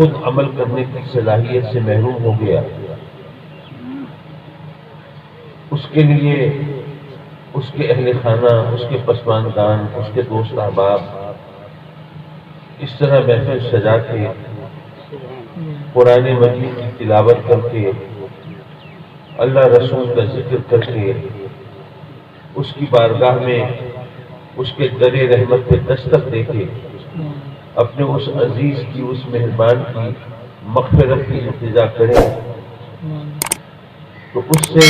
خود عمل کرنے کی صلاحیت سے محروم ہو گیا، اس کے لیے اس کے اہل خانہ، اس کے پسماندگان، اس کے دوست احباب اس طرح محفل سجا کے قرآن مجید کی تلاوت کر کے اللہ رسول کا ذکر کر کے اس کی بارگاہ میں اس کے در رحمت پہ دستک دے کے اپنے اس عزیز کی، اس مہربان کی مغفرت کی التجا کریں، تو اس سے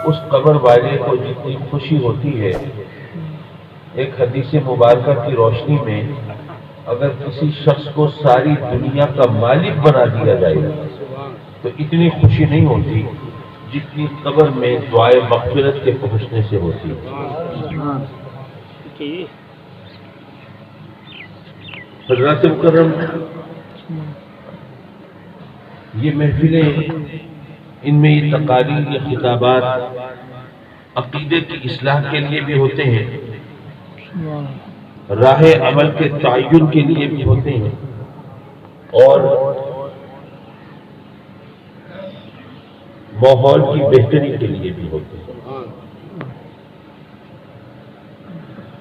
اس قبر والے کو جتنی خوشی ہوتی ہے، ایک حدیث مبارکہ کی روشنی میں اگر کسی شخص کو ساری دنیا کا مالک بنا دیا جائے تو اتنی خوشی نہیں ہوتی جتنی قبر میں دعائے مغفرت کے پہنچنے سے ہوتی ہے۔ حضرات مکرم، یہ محفلیں، ان میں یہ تقاریر، یہ خطابات عقیدے کی اصلاح کے لیے بھی ہوتے ہیں، راہ عمل کے تعین کے لیے بھی ہوتے ہیں، اور ماحول کی بہتری کے لیے بھی ہوتے ہیں۔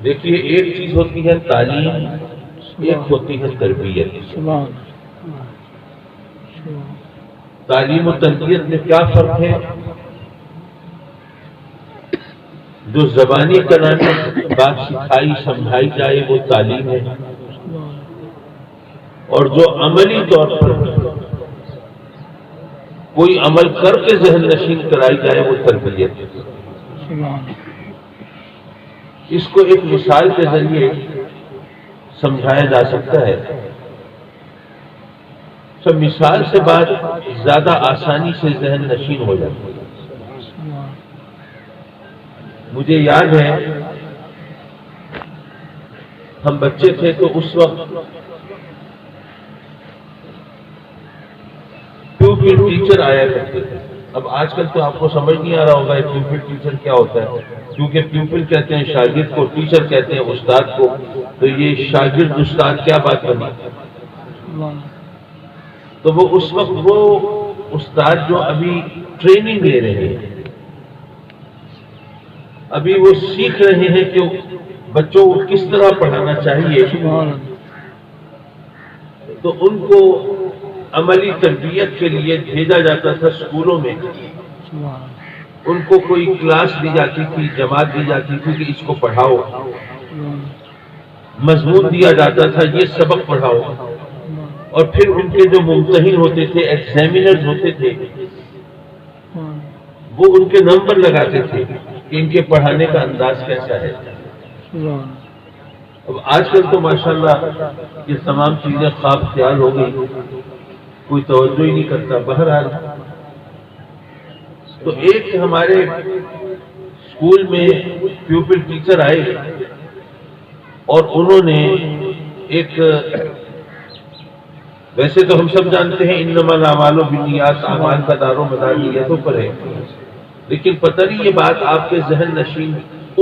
دیکھیے، ایک چیز ہوتی ہے تعلیم، ایک ہوتی ہے تربیت۔ تعلیم و تربیت میں کیا فرق ہے؟ جو زبانی کلامی بات سکھائی سمجھائی جائے وہ تعلیم ہے، اور جو عملی طور پر کوئی عمل کر کے ذہن نشین کرائی جائے وہ تربیت ہے۔ اس کو ایک مثال کے ذریعے سمجھایا جا سکتا ہے۔ سب مثال سے بات زیادہ آسانی سے ذہن نشین ہو جاتی ہے۔ مجھے یاد ہے ہم بچے تھے تو اس وقت پیوپل ٹیچر آیا کرتے تھے۔ اب آج کل تو آپ کو سمجھ نہیں آ رہا ہوگا پیوپل ٹیچر کیا ہوتا ہے، کیونکہ پیوپل کہتے ہیں شاگرد کو، ٹیچر کہتے ہیں استاد کو، تو یہ شاگرد استاد کیا بات بنی؟ تو وہ اس وقت وہ استاد جو ابھی ٹریننگ لے رہے ہیں، ابھی وہ سیکھ رہے ہیں کہ بچوں کو کس طرح پڑھانا چاہیے، تو ان کو عملی تربیت کے لیے بھیجا جاتا تھا اسکولوں میں۔ ان کو کوئی کلاس دی جاتی تھی، جماعت دی جاتی تھی کہ اس کو پڑھاؤ، مضمون دیا جاتا تھا یہ سبق پڑھاؤ، اور پھر ان کے جو ممتحن ہوتے تھے، ایگزامینرز ہوتے تھے، وہ ان کے نمبر لگاتے تھے کہ ان کے پڑھانے کا انداز کیسا ہے۔ اب آج کل تو ماشاءاللہ یہ تمام چیزیں خواب خیال ہو گئی، کوئی توجہ ہی نہیں کرتا۔ بہرحال تو ایک ہمارے اسکول میں پیوپل ٹیچر آئے اور انہوں نے ایک، ویسے تو ہم سب جانتے ہیں انما الاعمال بالنیات، اعمال کا دار و مدار نیتوں پر ہے، لیکن پتہ نہیں یہ بات آپ کے ذہن نشین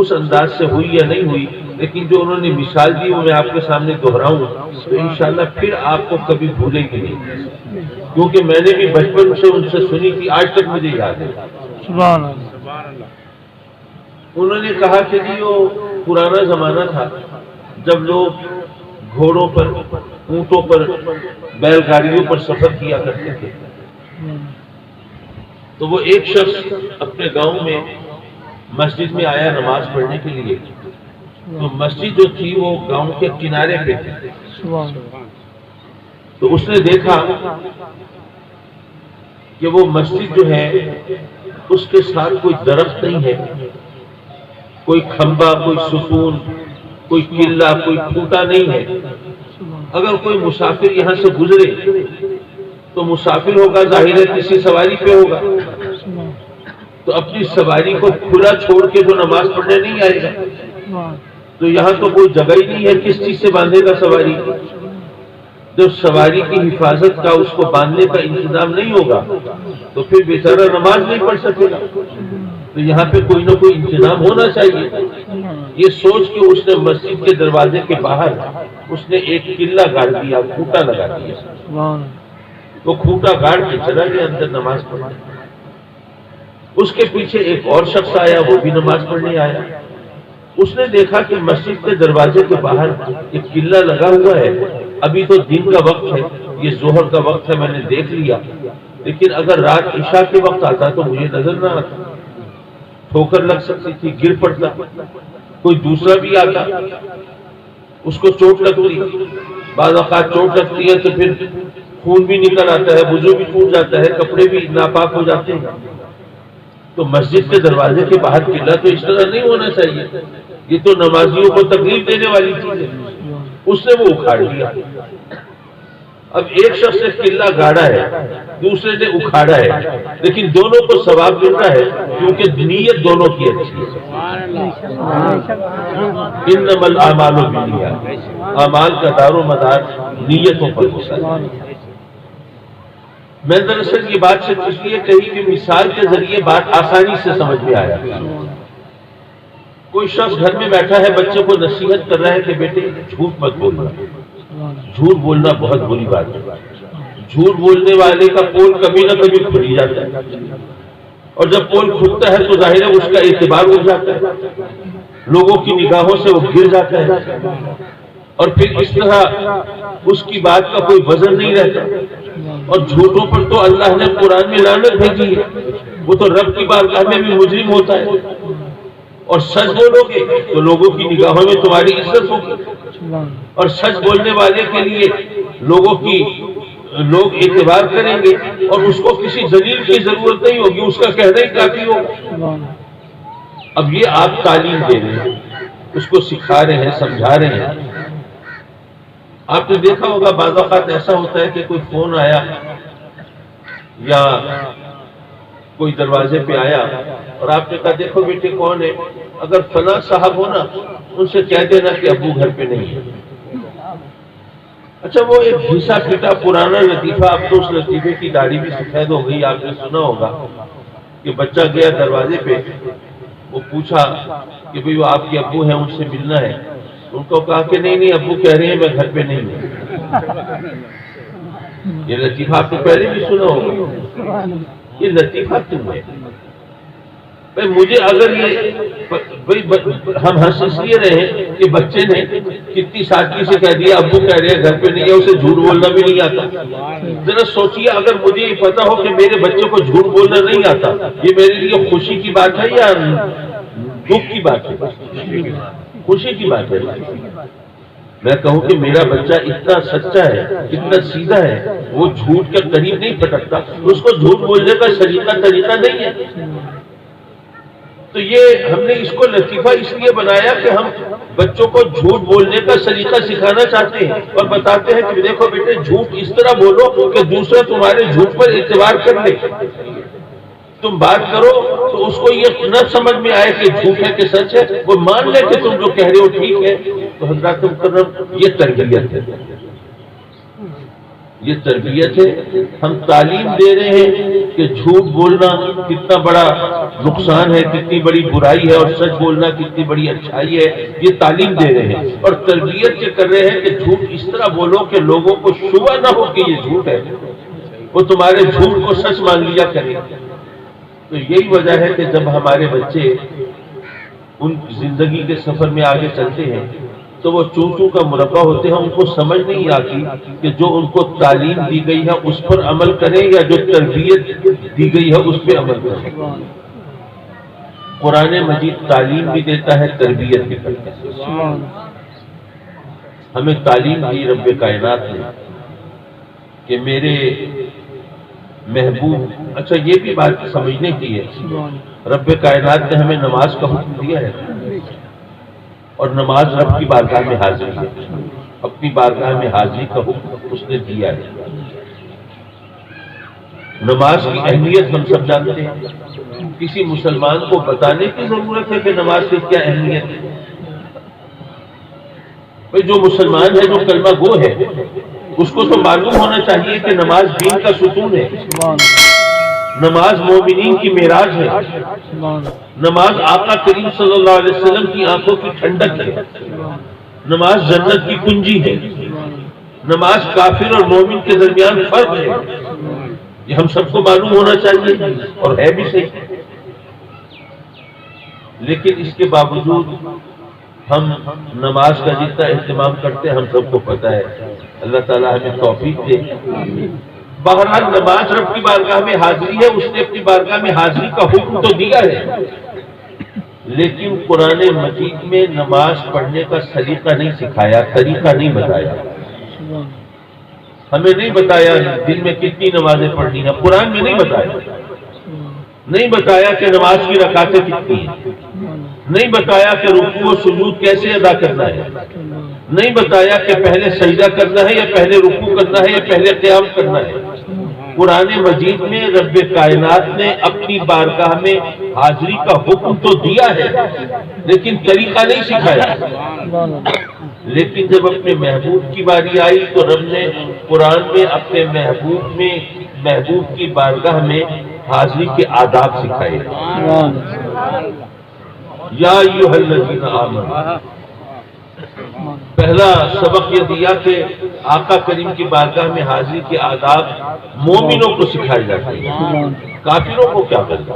اس انداز سے ہوئی یا نہیں ہوئی، لیکن جو انہوں نے مثال دی وہ میں آپ کے سامنے دہراؤں تو انشاءاللہ پھر آپ کو کبھی بھولے گی نہیں، کیونکہ میں نے بھی بچپن سے ان سے سنی تھی، آج تک مجھے یاد ہے۔ سبحان اللہ۔ انہوں نے کہا کہ جی وہ پرانا زمانہ تھا جب لوگ گھوڑوں پر، اونٹوں پر، بیل گاڑیوں پر سفر کیا کرتے تھے، تو وہ ایک شخص اپنے گاؤں میں مسجد میں آیا نماز پڑھنے کے لیے، تو مسجد جو تھی وہ گاؤں کے کنارے پہ تھی، تو اس نے دیکھا کہ وہ مسجد جو ہے اس کے ساتھ کوئی درخت نہیں ہے، کوئی کھمبا، کوئی ستون، کوئی قلعہ، کوئی کھوٹا نہیں ہے۔ اگر کوئی مسافر یہاں سے گزرے تو مسافر ہوگا، ظاہر ہے کسی سواری پہ ہوگا، تو اپنی سواری کو کھلا چھوڑ کے جو نماز پڑھنے نہیں آئے گا، تو یہاں تو کوئی جگہ ہی نہیں ہے، کس چیز سے باندھے گا سواری؟ جب سواری کی حفاظت کا، اس کو باندھنے کا انتظام نہیں ہوگا تو پھر بیچارہ نماز نہیں پڑھ سکے گا۔ تو یہاں پہ کوئی نہ کوئی انتظام ہونا چاہیے. یہ سوچ کے اس نے مسجد کے دروازے کے باہر اس نے ایک قلعہ گاڑ دیا, کھوٹا لگا دیا. وہ کھوٹا گاڑ کے چلا گیا اندر نماز پڑھنے. اس کے پیچھے ایک اور شخص آیا, وہ بھی نماز پڑھنے آیا. اس نے دیکھا کہ مسجد کے دروازے کے باہر ایک قلعہ لگا ہوا ہے. ابھی تو دن کا وقت ہے, یہ ظہر کا وقت ہے, میں نے دیکھ لیا, لیکن اگر رات عشاء کے وقت آتا تو مجھے نظر نہ آتا, ٹھوکر لگ سکتی تھی, گر پڑتا. کوئی دوسرا بھی آتا, اس کو چوٹ لگتی. بعض اوقات چوٹ لگتی ہے تو پھر خون بھی نکل آتا ہے, وضو بھی ٹوٹ جاتا ہے, کپڑے بھی ناپاک ہو جاتے ہیں. تو مسجد کے دروازے کے باہر قلعہ تو اس طرح نہیں ہونا چاہیے. یہ تو نمازیوں کو تکلیف دینے والی چیز ہے. اس نے وہ اکھاڑ دیا. اب ایک شخص نے قلعہ گاڑا ہے, دوسرے نے اکھاڑا ہے, لیکن دونوں کو ثواب مل رہا ہے کیونکہ نیت دونوں کی اچھی ہے. انما الاعمال بالنیات, اعمال کا دار و مدار نیتوں پر ہوتا ہے. میں دراصل یہ بات صرف اس لیے کہی کہ مثال کے ذریعے بات آسانی سے سمجھ میں آیا. کوئی شخص گھر میں بیٹھا ہے, بچے کو نصیحت کر رہا ہے کہ بیٹے جھوٹ مت بولنا. جھوٹ بولنا بہت بری بات ہے. جھوٹ بولنے والے کا پول کبھی نہ کبھی کھل ہی جاتا ہے, اور جب پول کھلتا ہے تو ظاہر ہے اس کا اعتبار اٹھ جاتا ہے, لوگوں کی نگاہوں سے وہ گر جاتا ہے, اور پھر اس طرح اس کی بات کا کوئی وزن نہیں رہتا. اور جھوٹوں پر تو اللہ نے قرآن میں لعنت بھیجی ہے, وہ تو رب کی بارگاہ میں بھی مجرم ہوتا ہے. اور سچ بولو گے تو لوگوں کی نگاہوں میں تمہاری عزت ہوگی, اور سچ بولنے والے کے لیے لوگ اعتبار کریں گے, اور اس کو کسی دلیل کی ضرورت نہیں ہوگی, اس کا کہنا ہی کافی ہوگا. اب یہ آپ تعلیم دے رہے ہیں, اس کو سکھا رہے ہیں, سمجھا رہے ہیں. آپ نے دیکھا ہوگا بعض اوقات ایسا ہوتا ہے کہ کوئی فون آیا یا کوئی دروازے پہ آیا اور آپ نے کہا دیکھو بیٹے کون ہے, اگر فلاں صاحب ہو نا ان سے کہہ دینا کہ ابو گھر پہ نہیں ہے. اچھا وہ ایک گھسا پھٹا پرانا لطیفہ, اب تو اس لطیفے کی داڑھی بھی سفید ہو گئی. آپ نے سنا ہوگا کہ بچہ گیا دروازے پہ, وہ پوچھا کہ بھئی وہ آپ کے ابو ہیں, ان سے ملنا ہے. ان کو کہا کہ نہیں ابو کہہ رہے ہیں میں گھر پہ نہیں ہوں. یہ لطیفہ آپ نے پہلے بھی سنا ہوگا. یہ لطیفہ کیوں ہے بھائی؟ مجھے اگر یہ ہم ہنس اس لیے رہے کہ بچے نے کتنی سادگی سے کہہ دیا ابو کہہ رہے ہیں گھر پہ نہیں ہے, اسے جھوٹ بولنا بھی نہیں آتا. ذرا سوچیے اگر مجھے یہ پتا ہو کہ میرے بچے کو جھوٹ بولنا نہیں آتا, یہ میرے لیے خوشی کی بات ہے یا دکھ کی بات ہے؟ خوشی کی بات ہے. میں کہوں کہ میرا بچہ اتنا سچا ہے, اتنا سیدھا ہے, وہ جھوٹ کے قریب نہیں پھٹکتا, اس کو جھوٹ بولنے کا طریقہ نہیں ہے. تو یہ ہم نے اس کو لطیفہ اس لیے بنایا کہ ہم بچوں کو جھوٹ بولنے کا سلیقہ سکھانا چاہتے ہیں, اور بتاتے ہیں کہ دیکھو بیٹے جھوٹ اس طرح بولو کہ دوسرا تمہارے جھوٹ پر اعتبار کر لے. تم بات کرو تو اس کو یہ نہ سمجھ میں آئے کہ جھوٹ ہے کہ سچ ہے, وہ مان لے کہ تم جو کہہ رہے ہو ٹھیک ہے. تو حضرات مکرم یہ تربیت ہے, یہ تربیت ہے. ہم تعلیم دے رہے ہیں کہ جھوٹ بولنا کتنا بڑا نقصان ہے, کتنی بڑی برائی ہے, اور سچ بولنا کتنی بڑی اچھائی ہے. یہ تعلیم دے رہے ہیں, اور تربیت یہ کر رہے ہیں کہ جھوٹ اس طرح بولو کہ لوگوں کو شبہ نہ ہو کہ یہ جھوٹ ہے, وہ تمہارے جھوٹ کو سچ مان لیا کریں. تو یہی وجہ ہے کہ جب ہمارے بچے ان زندگی کے سفر میں آگے چلتے ہیں تو وہ چوں کا مربع ہوتے ہیں, ان کو سمجھ نہیں آتی کہ جو ان کو تعلیم دی گئی ہے اس پر عمل کریں یا جو تربیت دی گئی ہے اس پہ عمل کریں. قرآن مجید تعلیم بھی دیتا ہے, تربیت بھی کرتا ہے. ہمیں تعلیم دی رب کائنات نے کہ میرے محبوب, اچھا یہ بھی بات سمجھنے کی ہے, رب کائنات نے ہمیں نماز کا حکم دیا ہے, اور نماز رب کی بارگاہ میں حاضری ہے. اپنی بارگاہ میں حاضری کا حکم اس نے دیا ہے. نماز کی اہمیت ہم سب جانتے ہیں, کسی مسلمان کو بتانے کی ضرورت ہے کہ نماز کی کیا اہمیت ہے. جو مسلمان ہے, جو کلمہ گو ہے, اس کو تو معلوم ہونا چاہیے کہ نماز دین کا ستون ہے. نماز مومنین کی معراج ہے، نماز آقا کریم صلی اللہ علیہ وسلم کی آنکھوں کی ٹھنڈک ہے، نماز جنت کی کنجی ہے، نماز کافر اور مومن کے درمیان فرق ہے، یہ ہم سب کو معلوم ہونا چاہیے اور ہے بھی صحیح۔ لیکن اس کے باوجود ہم نماز کا جتنا اہتمام کرتے ہیں ہم سب کو پتہ ہے، اللہ تعالیٰ ہمیں توفیق دے۔ بہرحال نماز رب کی بارگاہ میں حاضری ہے، اس نے اپنی بارگاہ میں حاضری کا حکم تو دیا ہے، لیکن قرآن مجید میں نماز پڑھنے کا سلیقہ نہیں سکھایا، طریقہ نہیں بتایا، ہمیں نہیں بتایا دن میں کتنی نمازیں پڑھنی ہیں، قرآن میں نہیں بتایا، نہیں بتایا کہ نماز کی رکعتیں کتنی ہیں، نہیں بتایا کہ رکوع و سجود کیسے ادا کرنا ہے، نہیں بتایا کہ پہلے سجدہ کرنا ہے یا پہلے رکوع کرنا ہے یا پہلے قیام کرنا ہے۔ قرآن مجید میں رب کائنات نے اپنی بارگاہ میں حاضری کا حکم تو دیا ہے لیکن طریقہ نہیں سکھایا۔ لیکن جب اپنے محبوب کی باری آئی تو رب نے قرآن میں اپنے محبوب کی بارگاہ میں حاضری کے آداب سکھائے۔ یا ایھا الذین آمنوا، پہلا سبق یہ دیا کہ آقا کریم کی بارگاہ میں حاضری کے آداب مومنوں کو سکھائے جاتے ہیں، کافروں کو کیا کرنا۔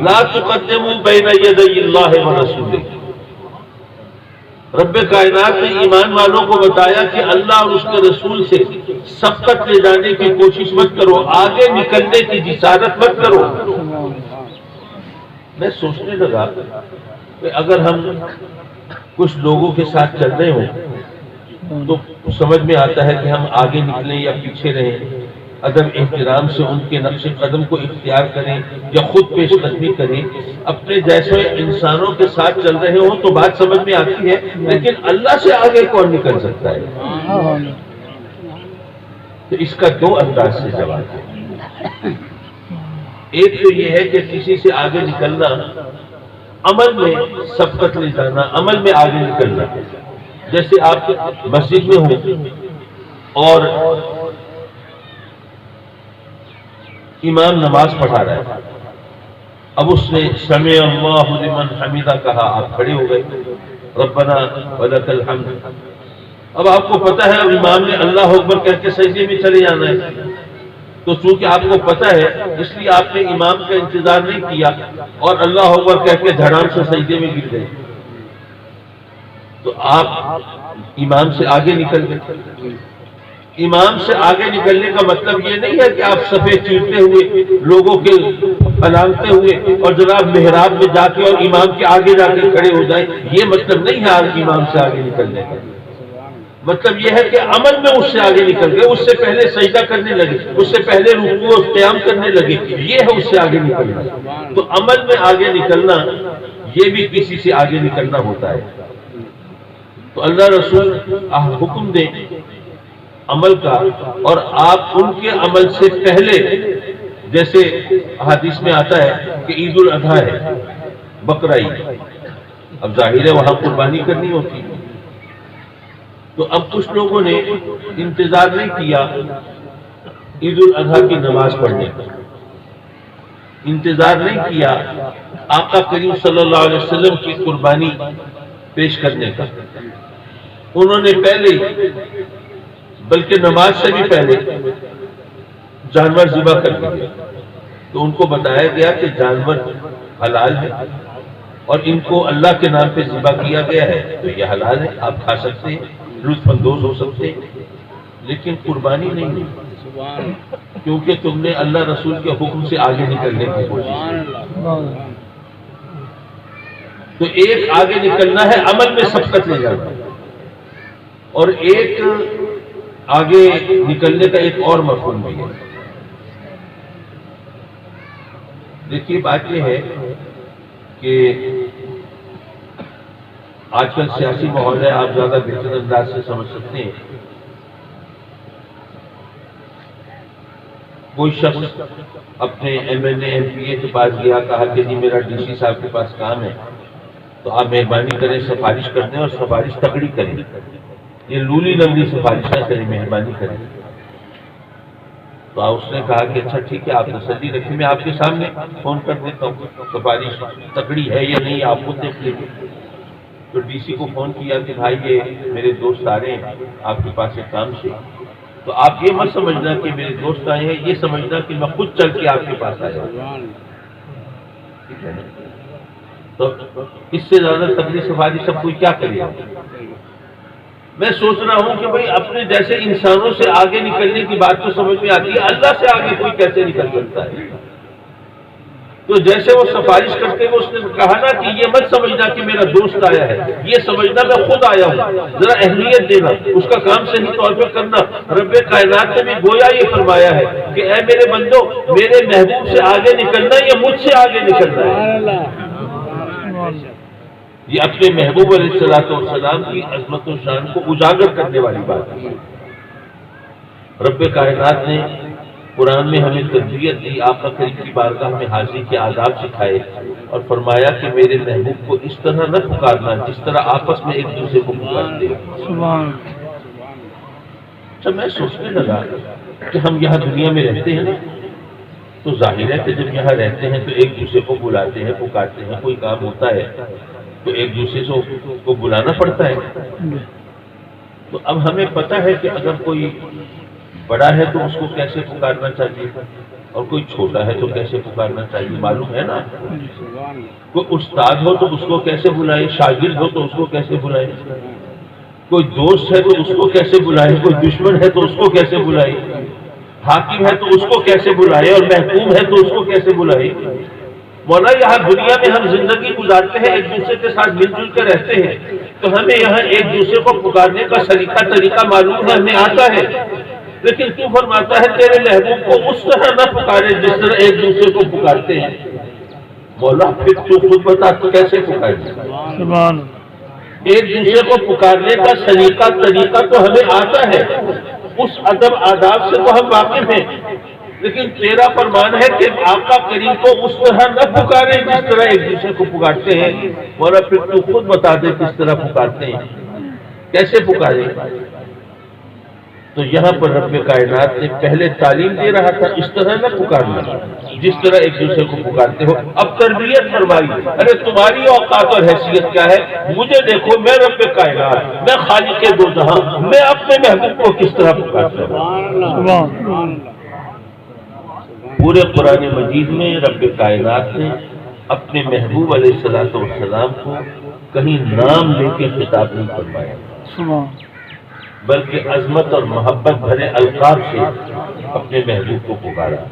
لا تقدموا بین یدی اللہ ورسولہ، رب کائنات نے ایمان والوں کو بتایا کہ اللہ اور اس کے رسول سے سبقت لے جانے کی کوشش مت کرو، آگے نکلنے کی جسارت مت کرو۔ میں سوچنے لگا کہ اگر ہم کچھ لوگوں کے ساتھ چل رہے ہوں تو سمجھ میں آتا ہے کہ ہم آگے نکلیں یا پیچھے رہیں، ادب احترام سے ان کے نقش قدم کو اختیار کریں یا خود پیش قدمی کریں۔ اپنے جیسے انسانوں کے ساتھ چل رہے ہوں تو بات سمجھ میں آتی ہے، لیکن اللہ سے آگے کون نکل سکتا ہے؟ تو اس کا دو انداز سے جواب ہے۔ ایک تو یہ ہے کہ کسی سے آگے نکلنا عمل میں سبقت لے جانا، عمل میں آگے نکلنا، جیسے آپ مسجد میں ہوں اور امام نماز پڑھا رہا ہے، اب اس نے سمع اللہ لمن حمدہ کہا، آپ کھڑے ہو گئے، ربنا ولک الحمد۔ اب آپ کو پتہ ہے اب امام نے اللہ اکبر کہہ کے سجدے میں چلے جانا ہے، تو چونکہ آپ کو پتہ ہے اس لیے آپ نے امام کا انتظار نہیں کیا اور اللہ اکبر کہہ کے دھڑام سے سجدے میں گر گئے، تو آپ امام سے آگے نکل گئے۔ امام سے آگے نکلنے کا مطلب یہ نہیں ہے کہ آپ صفے چیرتے ہوئے لوگوں کے پھلانگتے ہوئے اور جناب محراب میں جا کے اور امام کے آگے جا کے کھڑے ہو جائیں، یہ مطلب نہیں ہے آج امام سے آگے نکلنے کا۔ مطلب یہ ہے کہ عمل میں اس سے آگے نکل گئے، اس سے پہلے سجدہ کرنے لگے، اس سے پہلے رکوع و قیام کرنے لگے، یہ ہے اس سے آگے نکلنا۔ تو عمل میں آگے نکلنا یہ بھی کسی سے آگے نکلنا ہوتا ہے۔ تو اللہ رسول حکم دیں عمل کا، اور آپ ان کے عمل سے پہلے، جیسے حدیث میں آتا ہے کہ عید الاضحیٰ ہے، بقرہ عید، اب ظاہر ہے وہاں قربانی کرنی ہوتی ہے، تو اب کچھ لوگوں نے انتظار نہیں کیا عید الاضحیٰ کی نماز پڑھنے کا، انتظار نہیں کیا آقا کریم صلی اللہ علیہ وسلم کی قربانی پیش کرنے کا، انہوں نے پہلے بلکہ نماز سے بھی پہلے جانور ذبح کر دیے۔ تو ان کو بتایا گیا کہ جانور حلال ہے اور ان کو اللہ کے نام پہ ذبح کیا گیا ہے تو یہ حلال ہے، آپ کھا سکتے ہیں، لطف اندوز ہو سکتے ہیں، لیکن قربانی نہیں ہے، کیونکہ تم نے اللہ رسول کے حکم سے آگے نکلنے کی کوشش کی۔ تو ایک آگے نکلنا ہے عمل میں سبقت لے جانا، اور ایک آگے نکلنے کا ایک اور مفہوم بھی ہے۔ دیکھیے بات یہ ہے کہ آج کل سیاسی ماحول ہے، آپ زیادہ بہتر انداز سے سمجھ سکتے ہیں۔ کوئی شخص اپنے M N A M P A کے پاس گیا، کہا کہ جی میرا ڈی سی صاحب کے پاس کام ہے تو آپ مہربانی کریں سفارش کر دیں اور سفارش تکڑی کریں، یہ لولی لنگڑی سفارش نہ کریں، مہربانی کریں۔ تو اس نے کہا کہ اچھا ٹھیک ہے، آپ تسلی رکھیں، میں آپ کے سامنے فون کر دیتا ہوں، سفارش تکڑی ہے یا نہیں آپ خود دیکھ لیجیے۔ تو ڈی سی کو فون کیا کہ بھائی یہ میرے دوست آ رہے ہیں آپ کے پاس ایک کام سے، تو آپ یہ مت سمجھنا کہ میرے دوست آئے ہیں، یہ سمجھنا کہ میں خود چل کے آپ کے پاس آیا ہوں، ٹھیک ہے نا؟ تو اس سے زیادہ تکڑی سفارش سب کوئی کیا کرے گا؟ میں سوچ رہا ہوں کہ بھائی اپنے جیسے انسانوں سے آگے نکلنے کی بات تو سمجھ میں آتی ہے، اللہ سے آگے کوئی کیسے نکل سکتا ہے؟ تو جیسے وہ سفارش کرتے ہوئے اس نے کہا نا کہ یہ مت سمجھنا کہ میرا دوست آیا ہے، یہ سمجھنا میں خود آیا ہوں، ذرا اہمیت دینا، اس کا کام صحیح طور پہ کرنا۔ رب کائنات نے بھی گویا یہ فرمایا ہے کہ اے میرے بندو، میرے محبوب سے آگے نکلنا یا مجھ سے آگے نکلنا ہے؟ یہ اپنے محبوب علیہ الصلوۃ والسلام کی عظمت و شان کو اجاگر کرنے والی بات ہے۔ رب کائنات نے قرآن میں ہمیں تربیت دی، آقا کریم کی بارگاہ میں حاضری کے آداب سکھائے اور فرمایا کہ میرے محبوب کو اس طرح نہ پکارنا جس طرح آپس میں ایک دوسرے کو پکارتے ہیں۔ جب میں سوچنے لگا کہ ہم یہاں دنیا میں رہتے ہیں نا، تو ظاہر ہے کہ جب یہاں رہتے ہیں تو ایک دوسرے کو بلاتے ہیں، پکارتے ہیں، کوئی کام ہوتا ہے تو ایک دوسرے کو بلانا پڑتا ہے۔ تو اب ہمیں پتہ ہے کہ اگر کوئی بڑا ہے تو اس کو کیسے پکارنا چاہیے اور کوئی چھوٹا ہے تو کیسے پکارنا چاہیے، معلوم ہے نا؟ کوئی استاد ہو تو اس کو کیسے بلائے، شاگرد ہو تو اس کو کیسے بلائے، کوئی دوست ہے تو اس کو کیسے بلائے، کوئی دشمن ہے تو اس کو کیسے بلائے، حاکم ہے تو اس کو کیسے بلائے اور محکوم ہے تو اس کو کیسے بلائے۔ مولا یہاں دنیا میں ہم زندگی گزارتے ہیں، ایک دوسرے کے ساتھ مل جل کر رہتے ہیں، تو ہمیں یہاں ایک دوسرے کو پکارنے کا طریقہ معلوم ہے، ہمیں آتا ہے، لیکن تو فرماتا ہے تیرے محبوب کو اس طرح نہ پکارے جس طرح ایک دوسرے کو پکارتے ہیں۔ مولا پھر تو خود بتا تو کیسے پکارے؟ ایک دوسرے کو پکارنے کا طریقہ تو ہمیں آتا ہے، اس ادب آداب سے تو ہم واقف ہیں، لیکن تیرا فرمان ہے کہ آقا کریم کو اس طرح نہ پکارے جس طرح ایک دوسرے کو پکارتے ہیں۔ مولا پھر تو خود بتا دے کس طرح پکارتے ہیں، کیسے پکارے؟ تو یہاں پر رب کائنات نے پہلے تعلیم دے رہا تھا اس طرح نہ پکارنا جس طرح ایک دوسرے کو پکارتے ہو، اب تربیت فرمائی، ارے تمہاری اوقات اور حیثیت کیا ہے، مجھے دیکھو، میں رب کائنات، میں خالق دو جہاں، میں اپنے محبوب کو کس طرح پکارتا ہوں۔ پورے قرآن مجید میں رب کائنات نے اپنے محبوب علیہ الصلوۃ والسلام کو کہیں نام لے کے خطاب نہیں فرمایا، بلکہ عظمت اور محبت بھرے القاب سے اپنے محبوب کو پکارا،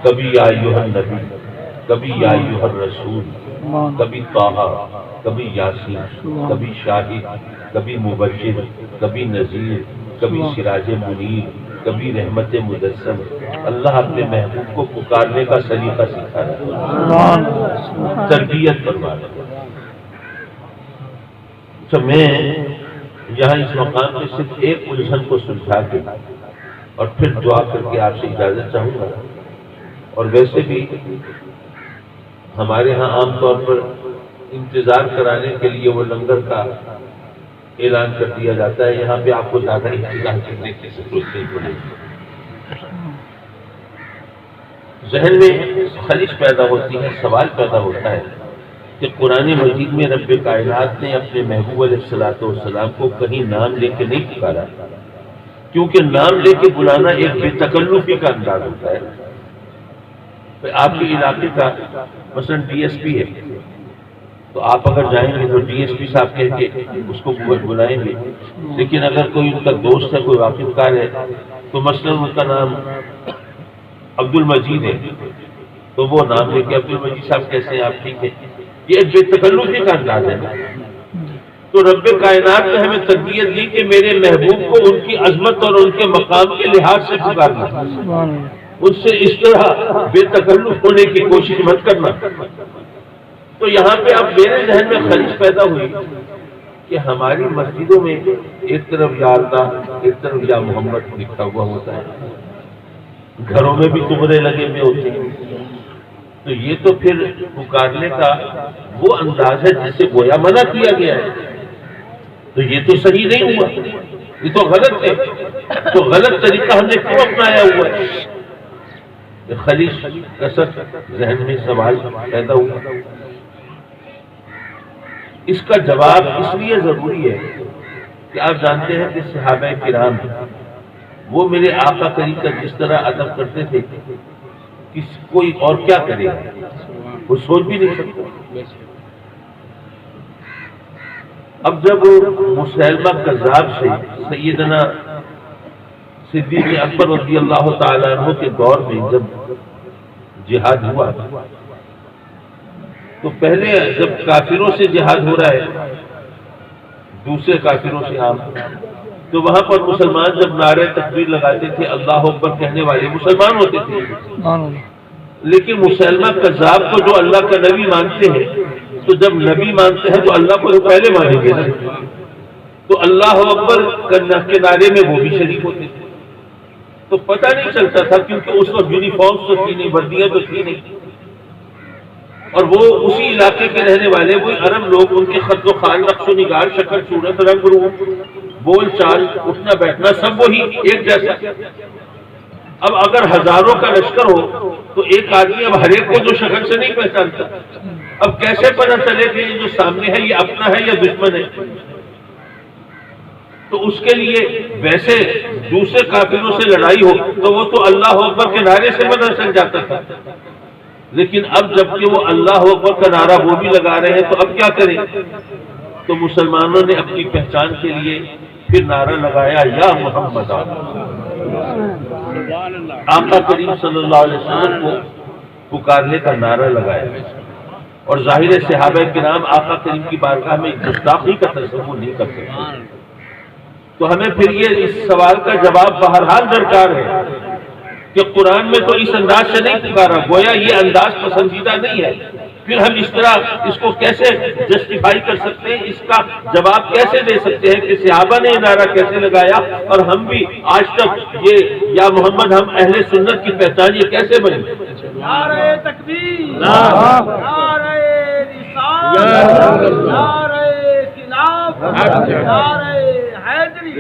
کبھی یا ایھا النبی، کبھی یا ایھا الرسول، کبھی طٰہٰ، کبھی یاسین، کبھی شاہد، کبھی مبشر، کبھی نذیر، کبھی سراج منیر، کبھی رحمت مدثر۔ اللہ اپنے محبوب کو پکارنے کا سلیقہ سکھا رہا ہے، تربیت فرما رہا ہے۔ تو میں یہاں اس مقام میں صرف ایک الجھن کو سلجھا کے اور پھر دعا کر کے آپ سے اجازت چاہوں گا۔ اور ویسے بھی ہمارے ہاں عام طور پر انتظار کرانے کے لیے وہ لنگر کا اعلان کر دیا جاتا ہے، یہاں پہ آپ کو زیادہ انتظار کرنے کی ضرورت نہیں پڑے گی۔ ذہن میں خلش پیدا ہوتی ہے، سوال پیدا ہوتا ہے کہ قرآن مجید میں رب کائنات نے اپنے محبوب علیہ الصلوۃ والسلام کو کہیں نام لے کے نہیں پکارا، کیونکہ نام لے کے بلانا ایک بے تکلفی کا انداز ہوتا ہے۔ آپ کے علاقے کا مثلا ڈی ایس پی ہے، تو آپ اگر جائیں گے تو ڈی ایس پی صاحب کہہ کے اس کو بلائیں گے، لیکن اگر کوئی ان کا دوست ہے، کوئی واقف کار ہے، تو مثلا ان کا نام عبد المجید ہے، تو وہ نام لے کے عبد المجید صاحب کیسے ہیں آپ، ٹھیک ہے، یہ ایک بے تکلفی کا انداز ہے۔ تو رب کائنات نے ہمیں تربیت دی کہ میرے محبوب کو ان کی عظمت اور ان کے مقام کے لحاظ سے پکارنا، ان سے اس طرح بے تکلف ہونے کی کوشش مت کرنا۔ تو یہاں پہ اب میرے ذہن میں خلش پیدا ہوئی کہ ہماری مسجدوں میں ایک طرف یا اللہ، ایک طرف یا محمد لکھا ہوا ہوتا ہے، گھروں میں بھی تمرے لگے ہوئے ہوتے ہیں، تو یہ تو پھر پکارنے کا وہ انداز ہے جس سے گویا منع کیا گیا ہے۔ تو یہ تو صحیح نہیں ہوا، یہ تو غلط ہے، تو غلط طریقہ ہم نے کیوں اپنایا ہوا ہے؟ خلیص کثرت ذہن میں سوال پیدا ہوا۔ اس کا جواب اس لیے ضروری ہے کہ آپ جانتے ہیں کہ صحابہ کرام وہ میرے آقا کریم کا جس طرح ادب کرتے تھے کوئی اور کیا کرے، وہ سوچ بھی نہیں سکتا۔ اب جب مسیلمہ کذاب سے سیدنا صدیق اکبر رضی اللہ تعالیٰ عنہ کے دور میں جب جہاد ہوا، تو پہلے جب کافروں سے جہاد ہو رہا ہے، دوسرے کافروں سے عام، تو وہاں پر مسلمان جب نعرہ تکبیر لگاتے تھے، اللہ اکبر کہنے والے مسلمان ہوتے تھے، لیکن مسلمہ کذاب کو جو اللہ کا نبی مانتے ہیں، تو جب نبی مانتے ہیں تو اللہ کو پہلے مانیں گے نا، تو اللہ اکبر کے نعرے میں وہ بھی شریک ہوتے تھے۔ تو پتہ نہیں چلتا تھا، کیونکہ اس وقت یونیفارمز تو تھی نہیں، وردیاں تو تھی نہیں، اور وہ اسی علاقے کے رہنے والے وہی عرب لوگ، ان کے خط و خال، نقش و نگار، شکل صورت، رنگ روپ، بول چال، اٹھنا بیٹھنا سب وہی ایک جیسا۔ اب اگر ہزاروں کا لشکر ہو تو ایک آدمی اب ہر ایک کو جو شکل سے نہیں پہچانتا، اب کیسے پتہ چلے کہ یہ جو سامنے ہے یہ اپنا ہے یا دشمن ہے؟ تو اس کے لیے ویسے دوسرے کافروں سے لڑائی ہو تو وہ تو اللہ اکبر کے نعرے سے پتہ چل جاتا تھا، لیکن اب جب کہ وہ اللہ اکبر کا نعرہ وہ بھی لگا رہے ہیں تو اب کیا کریں؟ تو مسلمانوں نے اپنی پہچان کے لیے پھر نعرہ لگایا، یا محمد، آقا کریم صلی اللہ علیہ وسلم کو پکارنے کا نعرہ لگایا۔ اور ظاہر صحابہ کرام آقا کریم کی بارگاہ میں گستاخی کا تصور نہیں کر سکتے، تو ہمیں پھر یہ اس سوال کا جواب بہرحال درکار ہے کہ قرآن میں تو اس انداز سے نہیں پکارا، گویا یہ انداز پسندیدہ نہیں ہے، پھر ہم اس طرح اس کو کیسے جسٹیفائی کر سکتے ہیں، اس کا جواب کیسے دے سکتے ہیں کہ صحابہ نے یہ نعرہ کیسے لگایا اور ہم بھی آج تک یہ یا محمد ہم اہل سنت کی پہچان یہ کیسے بنی؟ نعرہ تکبیر، نعرہ رسالت، نعرہ خلافت، نعرہ حیدری،